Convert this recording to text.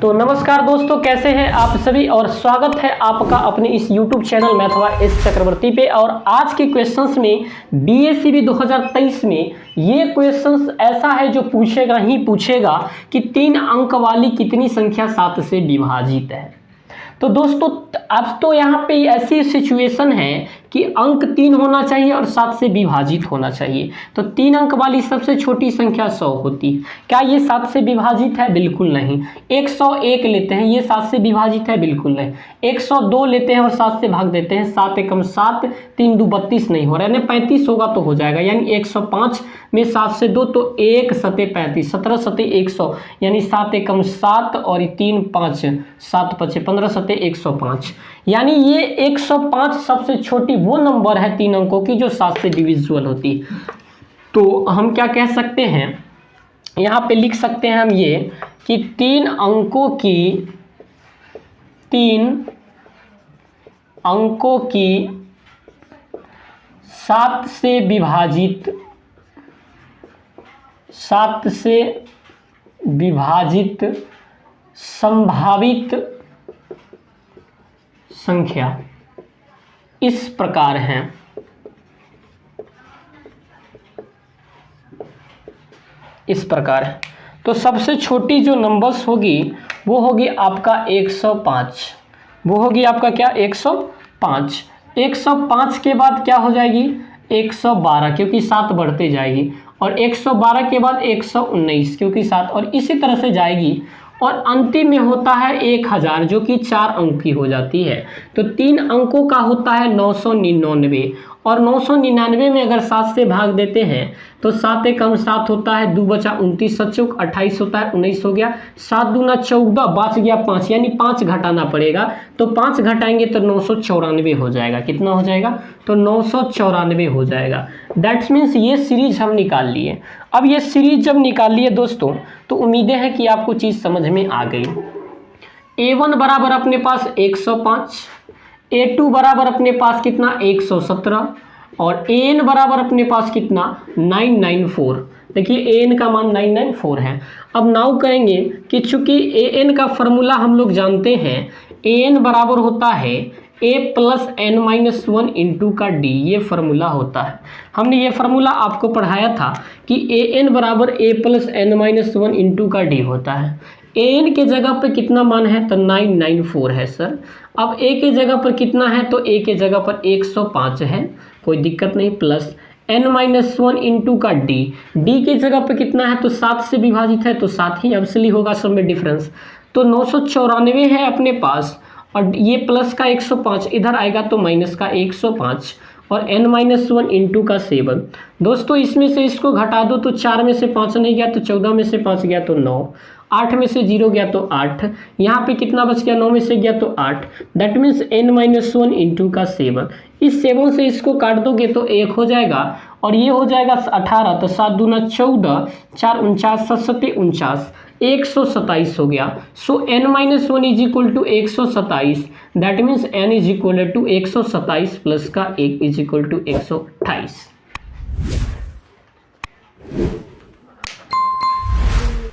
तो नमस्कार दोस्तों, कैसे हैं आप सभी और स्वागत है आपका अपने इस YouTube चैनल मैथवा एस चक्रवर्ती पे। और आज के क्वेश्चंस में BACB 2023 में ये क्वेश्चंस ऐसा है जो पूछेगा ही पूछेगा कि 3 अंक वाली कितनी संख्या 7 से विभाजित है। तो दोस्तों अब तो यहाँ पे ऐसी सिचुएशन है कि अंक 3 होना चाहिए और 7 से विभाजित होना चाहिए। तो 3 अंक वाली सबसे छोटी संख्या 100 होती है। क्या ये 7 से विभाजित है? बिल्कुल नहीं। 101 लेते हैं, ये 7 से विभाजित है? बिल्कुल नहीं। 102 लेते हैं और 7 से भाग देते हैं, 7 एकम 7, 3 2 32 नहीं हो रहा है, यानी 35 होगा तो हो जाएगा। यानी 105 में 7 से 2 तो 1 सते 35, 17 सते 100, यानी 7 एकम 7 और 3 5 7 5 15 सते 105। यानी ये 105 सबसे छोटी वो नंबर है 3 अंकों की जो 7 से डिविजिबल होती है। तो हम क्या कह सकते हैं, यहाँ पे लिख सकते हैं हम ये कि 3 अंकों की 7 से विभाजित संभावित संख्या इस प्रकार है। तो सबसे छोटी जो नंबर्स होगी वो होगी आपका 105। वो होगी आपका क्या? 105। 105 के बाद क्या हो जाएगी? 112, क्योंकि 7 बढ़ते जाएगी। और 112 के बाद 119, क्योंकि 7, और इसी तरह से जाएगी। और अंतिम में होता है 1000, जो कि 4 अंक की हो जाती है। तो 3 अंकों का होता है 999। और 999 में अगर 7 से भाग देते हैं तो 7 एकम 7 होता है, 2 बचा 29, 7 चौक 28 होता है, 19 हो गया, 7 दूना 14, बच गया 5, यानी 5 घटाना पड़ेगा। तो 5 घटाएंगे तो 994 हो जाएगा। कितना हो जाएगा? तो 994 हो जाएगा। दैट्स मीन्स ये सीरीज हम निकाल लिए। अब ये सीरीज जब निकाल लिए दोस्तों, तो उम्मीदें हैं कि आपको चीज़ समझ में आ गई। A1 बराबर अपने पास 105, A2 बराबर अपने पास कितना? 117, और AN बराबर अपने पास कितना? 994। देखिए AN का मान 994 है। अब नाउ करेंगे कि चूंकि AN का फॉर्मूला हम लोग जानते हैं, AN बराबर होता है A प्लस n-1 इंटू का D, ये फार्मूला होता है। हमने ये फार्मूला आपको पढ़ाया था कि AN बराबर A प्लस n-1 इंटू का D होता है। AN के जगह पर कितना मान है? तो 994 है सर। अब A के जगह पर कितना है? तो A के जगह पर 105 है, कोई दिक्कत नहीं, प्लस n-1 इंटू का D के जगह पर कितना है? तो 7 से विभाजित है, तो 7 ही ऑब्वियसली होगा, सब में डिफरेंस। तो 994 है अपने पास, और ये प्लस का 105 इधर आएगा तो माइनस का 105, और n-1 इंटू का 7। दोस्तों इसमें से इसको घटा दो तो 4 में से 5 नहीं गया तो 14 में से 5 गया तो 9, 8 में से 0 गया तो 8, यहाँ पे कितना बच गया? 9 में से गया तो 8। दैट मीन्स n-1 इंटू का 7। इस 7 से इसको काट दोगे तो 1 हो जाएगा, और ये हो जाएगा 18, तो 7 दूना 14, 4 49, 7 सते 49, 127 हो गया। So n-1 is equal to 127। That means n is equal to 127 plus का 1 इज इक्वल टू 128।